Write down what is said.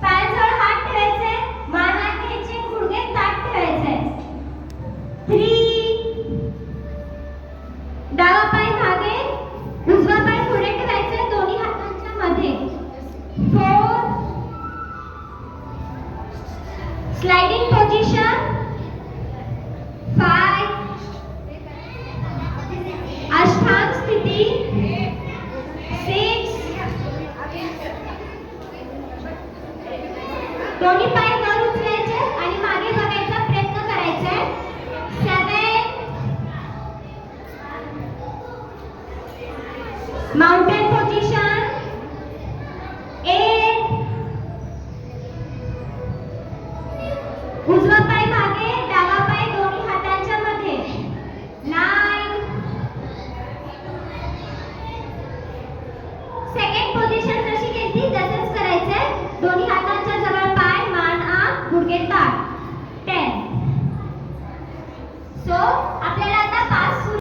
पायाजवळ हात ठेवायचे, मान आत घ्यायची, गुडघे ताठ ठेवायचे. 3 डावा पाय मागे, उजवा पाय पुढे ठेवायचे दोन्ही हातांच्या मध्ये. 4 स्लाइडिंग पोझिशन. 5 अष्टांग स्थिती. 6 दोन्ही पाय वर उचलायचे आणि मागे बघायचा प्रयत्न करायचा. 7 माउंटेन पोझिशन. 8 उजवा पाय मागे, डावा पाय दोन्ही हातांच्या मध्ये. 9 सेकंड पोझिशन जशी केली तसंच करायचंय. दोन्ही हातांच्या जवळ पाय, मान आत, गुडघे ताठ. 10 सो